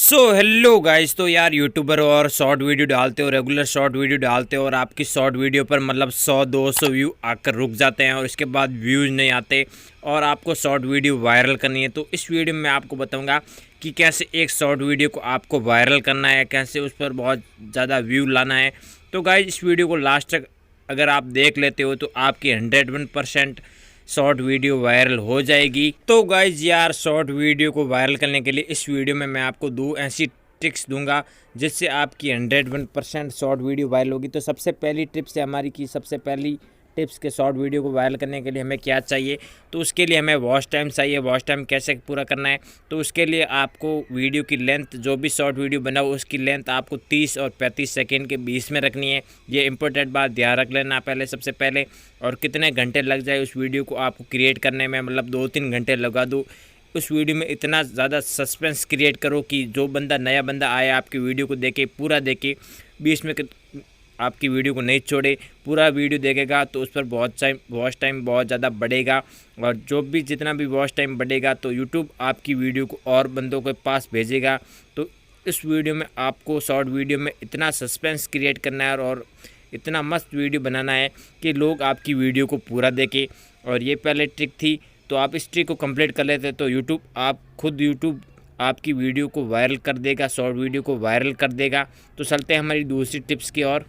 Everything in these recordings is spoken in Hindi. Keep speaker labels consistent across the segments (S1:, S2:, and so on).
S1: Hello guys. तो यार यूट्यूबर और शॉर्ट वीडियो डालते हो, रेगुलर शॉर्ट वीडियो डालते हो और आपकी शॉर्ट वीडियो पर मतलब 100-200 व्यू आकर रुक जाते हैं और इसके बाद व्यूज़ नहीं आते और आपको शॉर्ट वीडियो वायरल करनी है। तो इस वीडियो में मैं आपको बताऊंगा कि कैसे एक शॉर्ट वीडियो को आपको वायरल करना है, कैसे उस पर बहुत ज़्यादा व्यू लाना है। तो गाइस इस वीडियो को लास्ट तक अगर आप देख लेते हो तो आपकी 101% शॉर्ट वीडियो वायरल हो जाएगी। तो गाइज यार शॉर्ट वीडियो को वायरल करने के लिए इस वीडियो में मैं आपको दो ऐसी ट्रिक्स दूंगा जिससे आपकी 101% शॉर्ट वीडियो वायरल होगी। तो सबसे पहली टिप्स है हमारी की सबसे पहली टिप्स के शॉर्ट वीडियो को वायरल करने के लिए हमें क्या चाहिए। तो उसके लिए हमें वॉच टाइम चाहिए। वॉच टाइम कैसे पूरा करना है, तो उसके लिए आपको वीडियो की लेंथ, जो भी शॉर्ट वीडियो बनाओ उसकी लेंथ आपको 30 और 35 सेकेंड के बीच में रखनी है। ये इंपॉर्टेंट बात ध्यान रख लेना पहले सबसे पहले। और कितने घंटे लग जाए उस वीडियो को आपको क्रिएट करने में, मतलब 2-3 घंटे लगा दो। उस वीडियो में इतना ज़्यादा सस्पेंस क्रिएट करो कि जो बंदा नया बंदा आया आपकी वीडियो को देखे, पूरा देखे, बीच में आपकी वीडियो को नहीं छोड़े, पूरा वीडियो देखेगा तो उस पर वॉच टाइम बहुत ज़्यादा बढ़ेगा। और जो भी जितना भी वॉच टाइम बढ़ेगा तो यूट्यूब आपकी वीडियो को और बंदों के पास भेजेगा। तो इस वीडियो में आपको शॉर्ट वीडियो में इतना सस्पेंस क्रिएट करना है और इतना मस्त वीडियो बनाना है कि लोग आपकी वीडियो को पूरा देखें। और ये पहले ट्रिक थी, तो आप इस ट्रिक को कंप्लीट कर लेते तो यूट्यूब आपकी वीडियो को वायरल कर देगा, शॉर्ट वीडियो को वायरल कर देगा। तो चलते हैं हमारी दूसरी टिप्स की ओर।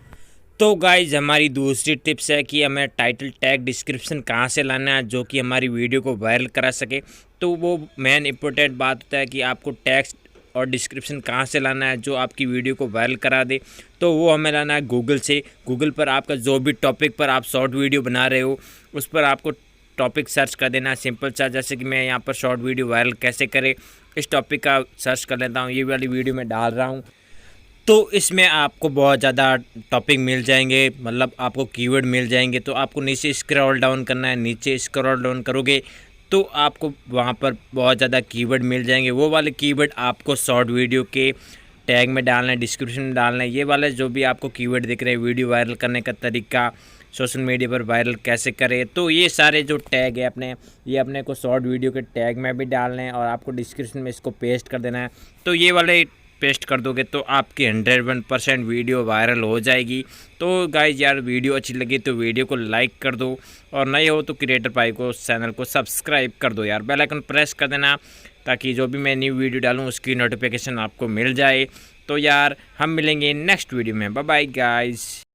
S1: तो गाइज हमारी दूसरी टिप्स है कि हमें टाइटल टैग डिस्क्रिप्शन कहाँ से लाना है जो कि हमारी वीडियो को वायरल करा सके। तो वो मेन इंपॉर्टेंट बात होता है कि आपको टैक्स और डिस्क्रिप्शन कहाँ से लाना है जो आपकी वीडियो को वायरल करा दे। तो वो हमें लाना है गूगल से। गूगल पर आपका जो भी टॉपिक पर आप शॉर्ट वीडियो बना रहे हो उस पर आपको टॉपिक सर्च कर देना है, सिंपल सा। जैसे कि मैं यहाँ पर शॉर्ट वीडियो वायरल कैसे करें इस टॉपिक का सर्च कर लेता हूँ, ये वाली वीडियो में डाल रहा हूँ। तो इसमें आपको बहुत ज़्यादा टॉपिक मिल जाएंगे, मतलब आपको कीवर्ड मिल जाएंगे। तो आपको नीचे स्क्रॉल डाउन करना है। नीचे स्क्रॉल डाउन करोगे तो आपको वहाँ पर बहुत ज़्यादा कीवर्ड मिल जाएंगे। वो वाले कीवर्ड आपको शॉर्ट वीडियो के टैग में डालना है, डिस्क्रिप्शन में डालना है। ये वाले जो भी आपको कीवर्ड दिख रहे हैं, वीडियो वायरल करने का तरीका, सोशल मीडिया पर वायरल कैसे करें, तो ये सारे जो टैग है ये अपने को शॉर्ट वीडियो के टैग में भी डालने हैं और आपको डिस्क्रिप्शन में इसको पेस्ट कर देना है। तो ये वाले पेस्ट कर दोगे तो आपकी 101% वीडियो वायरल हो जाएगी। तो गाइज यार वीडियो अच्छी लगी तो वीडियो को लाइक कर दो और नए हो तो क्रिएटर भाई को चैनल को सब्सक्राइब कर दो यार। बेल आइकन प्रेस कर देना ताकि जो भी मैं न्यू वीडियो डालूँ उसकी नोटिफिकेशन आपको मिल जाए। तो यार हम मिलेंगे नेक्स्ट वीडियो में। Bye bye guys.